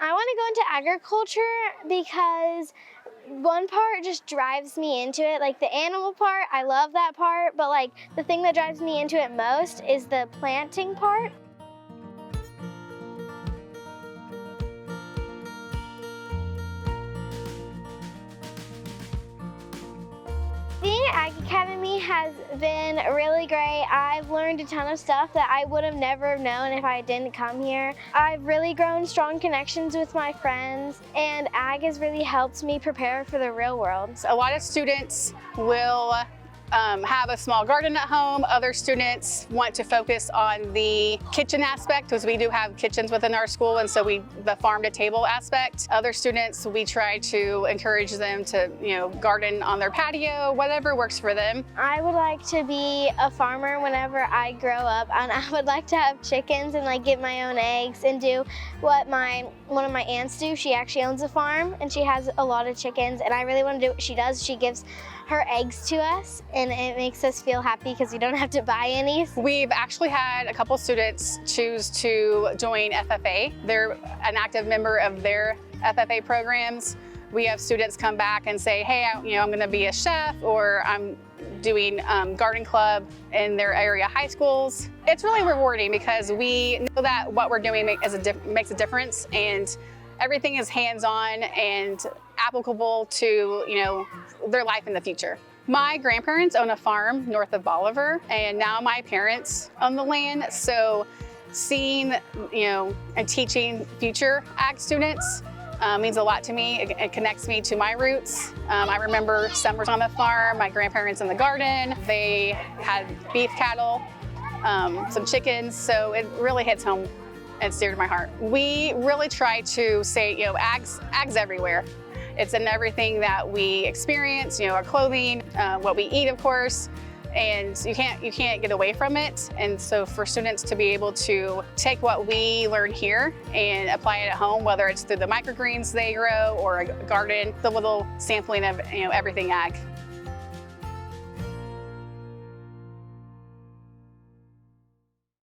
I want to go into agriculture because one part just drives me into it. Like the animal part, I love that part, but like the thing that drives me into it most is the planting part. Being at AgAcademy has been really great. I've learned a ton of stuff that I would have never known if I didn't come here. I've really grown strong connections with my friends, and ag has really helped me prepare for the real world. A lot of students will have a small garden at home. Other students want to focus on the kitchen aspect, because we do have kitchens within our school, and so the farm to table aspect. Other students, we try to encourage them to, garden on their patio, whatever works for them. I would like to be a farmer whenever I grow up, and I would like to have chickens and like get my own eggs and do what one of my aunts do. She actually owns a farm and she has a lot of chickens, and I really want to do what she does. She gives her eggs to us, and it makes us feel happy because we don't have to buy any. We've actually had a couple students choose to join FFA. They're an active member of their FFA programs. We have students come back and say, hey, I'm going to be a chef, or I'm doing garden club in their area high schools. It's really rewarding because we know that what we're doing makes a difference, and everything is hands-on and applicable to, their life in the future. My grandparents own a farm north of Bolivar, and now my parents own the land. So seeing, and teaching future ag students means a lot to me. It connects me to my roots. I remember summers on the farm, my grandparents in the garden. They had beef cattle, some chickens, so it really hits home and dear to my heart. We really try to say, ag's everywhere. It's in everything that we experience, our clothing, what we eat, of course, and you can't get away from it. And so for students to be able to take what we learn here and apply it at home, whether it's through the microgreens they grow or a garden, the little sampling of everything ag.